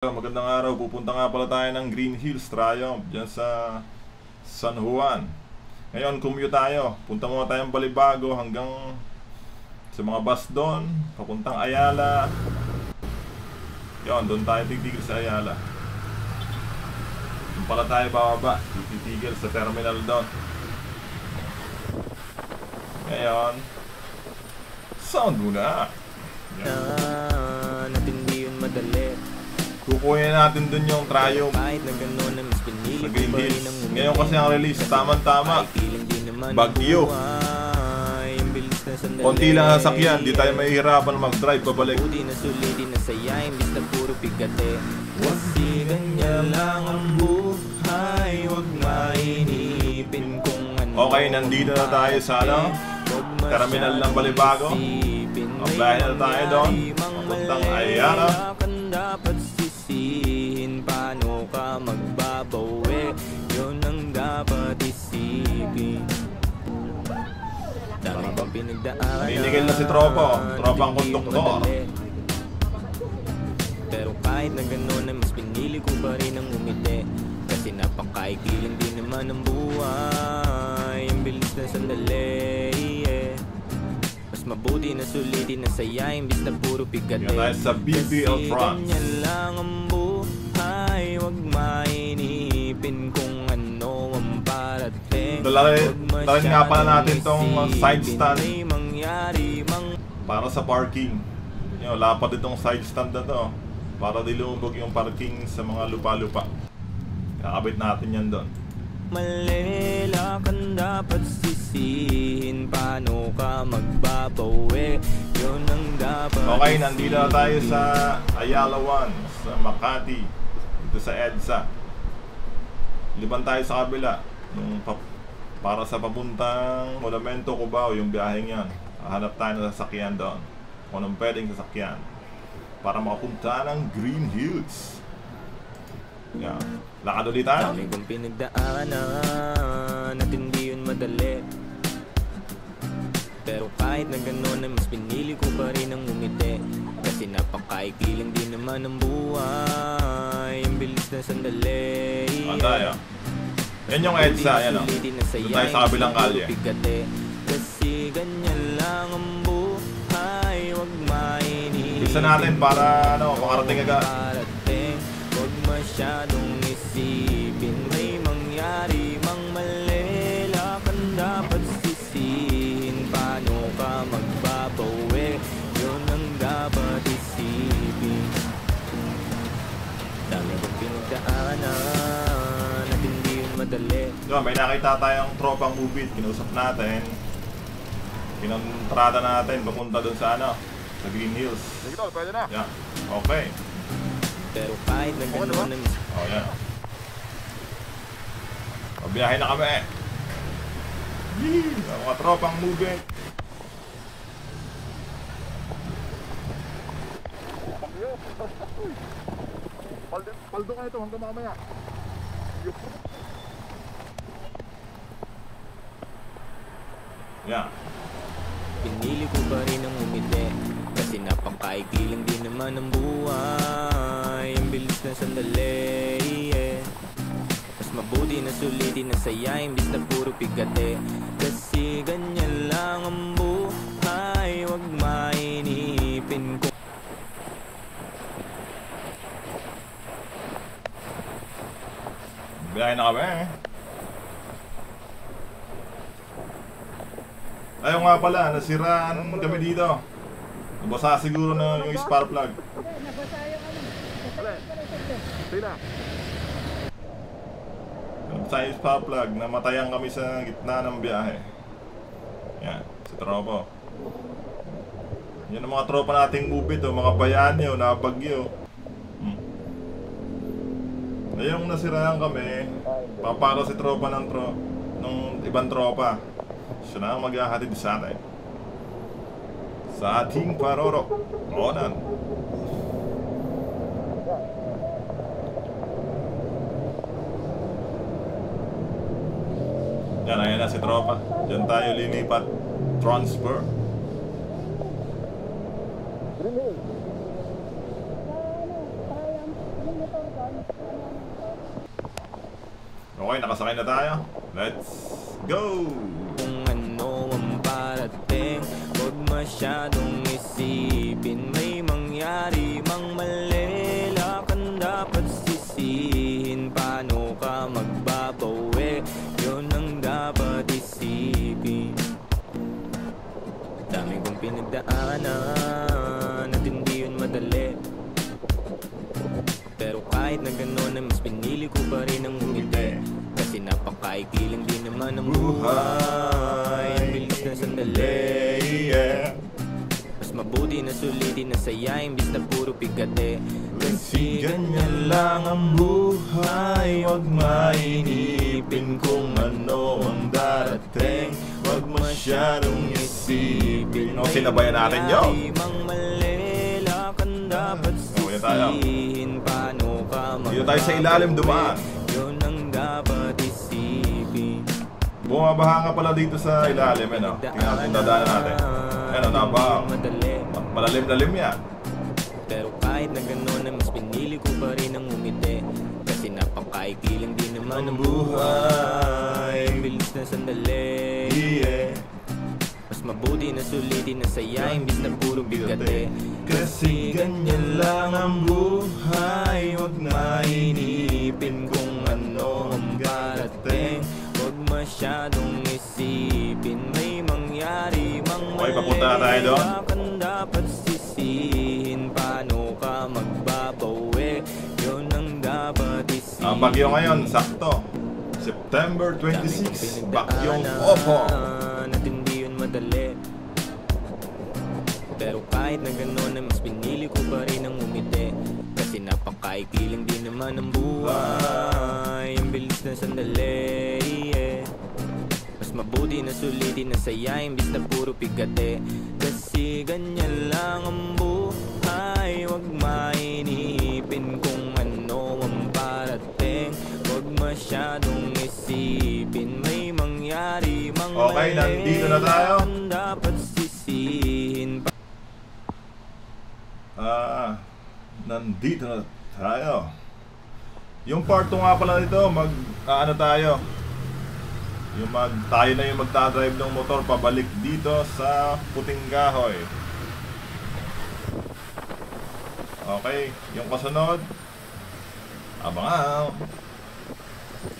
Magandang araw, pupunta nga pala tayo ng Green Hills Triumph dyan sa San Juan. Ngayon commute tayo, punta muna tayong Balibago hanggang sa mga bus doon, papuntang Ayala. Yun, doon tayo titigil sa Ayala. Doon pala tayo bababa, titigil sa terminal doon. Ngayon, sound muna. Natin di yun madali. Kukunin natin dun yung Triumph sa Green Hills. Ngayon kasi ang release, tamang-tama. Bagyo. Konti lang ang sasakyan, di tayo mahihirapan mag-drive pabalik. Okay, nandito na tayo sa terminal ng Balibago. Apply na tayo doon. Papuntang Ayala. Dapat sisihin paano ka magbabawi, yun ang dapat isipin. Dami pang pinagdaanan, Naninigil na si tropang konduktor. pero kahit na gano'n ay mas pinili ko pa rin ang umiti. Kasi napakaikilin din naman ang buhay, ang bilis na sandali, mas mabuti na sulitin na saya, imbis na puro pigate. Yan tayo sa BBL France. Kasi ganyan lang ang buhay, huwag mainipin kung ano ang parating. Dalhin nga pala natin tong side stand mangyari, para sa parking. Yung lapad itong side stand na to para di lumubog yung parking sa mga lupa-lupa. Kakabit natin yan doon. Malila kang dapat sisihin paano ka magbabawi, yun ang dapat. Okay, nandito na tayo sa Ayala 1 sa Makati, dito sa EDSA. Liban tayo sa kabila yung para sa papuntang Monumento Cubao, yung biyaheng yan. Hanap tayo ng sasakyan doon, kung anong pwedeng sasakyan para makapunta ng Green Hills. Yan, lakad ulit tayo. Dami kong pinagdaanan at hindi yun madali, pero kahit na gano'n ay mas pinili ko pa rin ang umiti. Kasi napakaikiling din naman ang buhay, ang bilis na sandali. Tayo. Yan yung EDSA, yan o. Doon tayo sa kabilang kalye. Kasi ganyan lang ang buhay, huwag mainipin. Isa natin para makarating agad. Huwag masyadong isipin, may mangyari mang mali, kang dapat sisihin paano ka magbabawi, yun ang dapat isipin. Dami kong pinagdaanan at hindi yun madali. Diba, may nakita tayong tropang movie, kinausap natin, kinontrata natin papunta dun sa sa Green Hills. Sige tol, pwede na. Yeah. Okay. Pero kahit na gano'n ang Oh, yan. Pabiyahe na kami. Yee! Mga tropang movie. Paldo ka ito hanggang mamaya. Yeah. pinili ko pa rin ang umiti. Kasi napakaikiling din naman ang buhay, ang bilis na sandali, mas mabuti na sulitin na saya, imbis na puro pigate. Kasi ganyan lang ang buhay, huwag mainipin kung Biyahe na kami. Ayaw nga pala, nasiraan kami dito. Nabasa siguro na yung spark plug. Sige na. Nabasa yung spark plug, namatayan kami sa gitna ng biyahe. Yan, si tropa. Yan ang mga tropa nating movie to, mga bayani o nabagyo. Ngayong nasiraan kami, papalo si tropa ng ibang tropa. Siya na ang maghahatid sa atin sa ating parorok. Onan. Yan, ayan na si tropa. Diyan tayo lilipat. Transfer. Okay, nakasakay na tayo. Let's go! Kung ano ang parating, huwag masyadong isipin. May mangyari mang mali, lakan dapat sisihin. Paano ka magbabawi, yun ang dapat isipin. Dami kong pinagdaanan at hindi yun madali, pero kahit na gano'n ay mas pinili ko pa rin ang umiti. Kasi napakaikli lang din naman ang buhay. Ang bilis na sandali, mas mabuti na sulitin na saya imbis na puro pigate. Kasi ganyan lang ang buhay, huwag mainipin kung ano ang darating. Huwag masyadong isipin. No, sinabayan natin yun. Dapat sisihin, paano ka dito tayo sa ilalim dumaan. Yun ang dapat isipin. Bumabaha nga pala dito sa ilalim, ano? Tingnan natin dadaanan natin. Ano, nabang malalim-lalim yan. Pero kahit na gano'n ay mas pinili ko pa rin ang umiti. Kasi napakaikli lang din naman ang buhay. Ang bilis na sandali, mas mabuti na sulitin na saya imbis na puro bigate. Kasi ganyan lang ang buhay, huwag mainipin kung ano ang parating. Huwag masyadong isipin, may mangyari mang mali. Okay, papunta na tayo doon. Lakan dapat sisihin, paano ka magbabawi, yun ang dapat isipin. Ang bagyo ngayon, sakto September 26, bagyong Opo. At hindi yun madali, pero kahit na gano'n ay mas pinili ko pa rin ang umiti. Kasi napakaikli lang din naman ang buhay. Ang bilis na sandali, mas mabuti na sulitin na saya imbis na puro pigate. Kasi ganyan lang ang buhay, huwag mainipin kung ano ang parating. Huwag masyadong isipin, may mangyari mang Okay, nandito na tayo. dapat sisihin. Nandito na tayo. Yung part 2 nga pala nito, ano tayo? Tayo na yung magdadrive ng motor pabalik dito sa Puting Kahoy. Okay, yung kasunod, abangan.